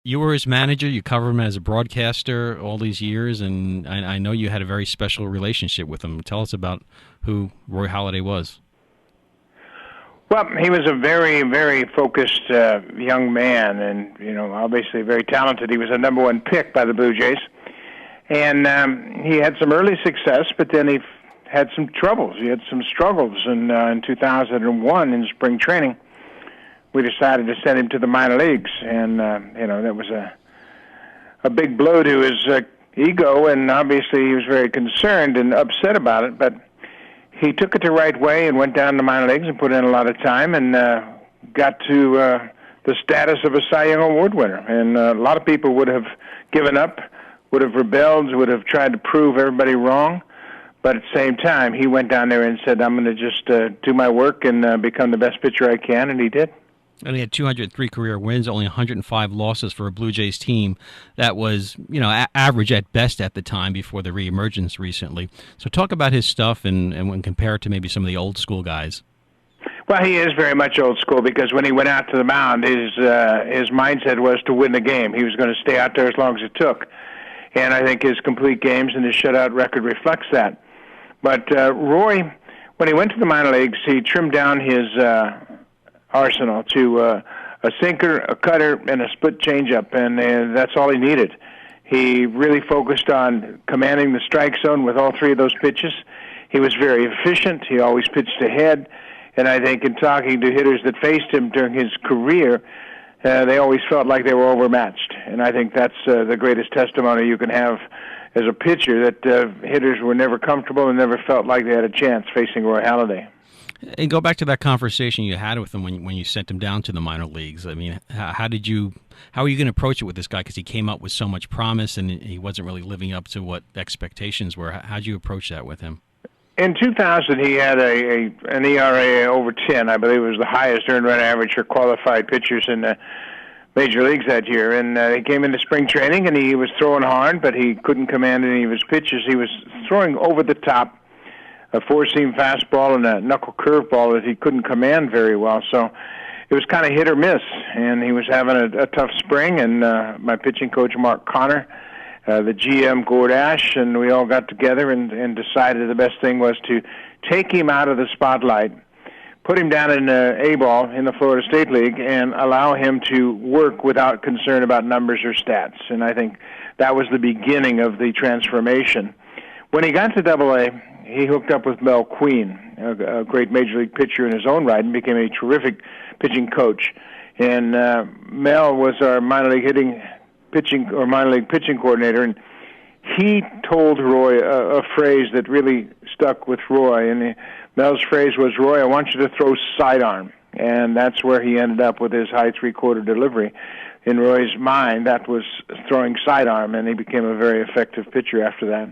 You were his manager. You covered him as a broadcaster all these years, and I know you had a very special relationship with him. Tell us about who Roy Halladay was. Well, he was a very, very focused young man, and obviously very talented. He was a number one pick by the Blue Jays, and he had some early success, but then he had some troubles. He had some struggles, and in 2001 in spring training, we decided to send him to the minor leagues, and that was a big blow to his ego, and obviously he was very concerned and upset about it, but he took it the right way and went down to minor leagues and put in a lot of time and got to the status of a Cy Young Award winner. And a lot of people would have given up, would have rebelled, would have tried to prove everybody wrong. But at the same time, he went down there and said, I'm going to just do my work and become the best pitcher I can, and he did. And he had 203 career wins, only 105 losses for a Blue Jays team that was, average at best at the time before the reemergence recently. So talk about his stuff and when compared to maybe some of the old school guys. Well, he is very much old school because when he went out to the mound, his mindset was to win the game. He was going to stay out there as long as it took. And I think his complete games and his shutout record reflects that. But Roy, when he went to the minor leagues, he trimmed down his arsenal to a sinker, a cutter, and a split changeup, and that's all he needed. He really focused on commanding the strike zone with all three of those pitches. He was very efficient. He always pitched ahead, and I think in talking to hitters that faced him during his career, they always felt like they were overmatched, and I think that's the greatest testimony you can have as a pitcher, that hitters were never comfortable and never felt like they had a chance facing Roy Halladay. And go back to that conversation you had with him when you sent him down to the minor leagues. I mean, how are you going to approach it with this guy? Because he came up with so much promise, and he wasn't really living up to what expectations were. How did you approach that with him? In 2000, he had an ERA over 10. I believe it was the highest earned run average for qualified pitchers in the major leagues that year. And he came into spring training, and he was throwing hard, but he couldn't command any of his pitches. He was throwing over the top, a four-seam fastball and a knuckle curveball that he couldn't command very well. So it was kind of hit or miss, and he was having a tough spring. And my pitching coach, Mark Connor, the GM, Gord Ash, and we all got together and decided the best thing was to take him out of the spotlight, put him down in A-ball in the Florida State League, and allow him to work without concern about numbers or stats. And I think that was the beginning of the transformation. When he got to Double-A, he hooked up with Mel Queen, a great major league pitcher in his own right, and became a terrific pitching coach. And Mel was our minor league pitching coordinator, and he told Roy a phrase that really stuck with Roy. And Mel's phrase was, "Roy, I want you to throw sidearm," and that's where he ended up with his high three-quarter delivery. In Roy's mind, that was throwing sidearm, and he became a very effective pitcher after that.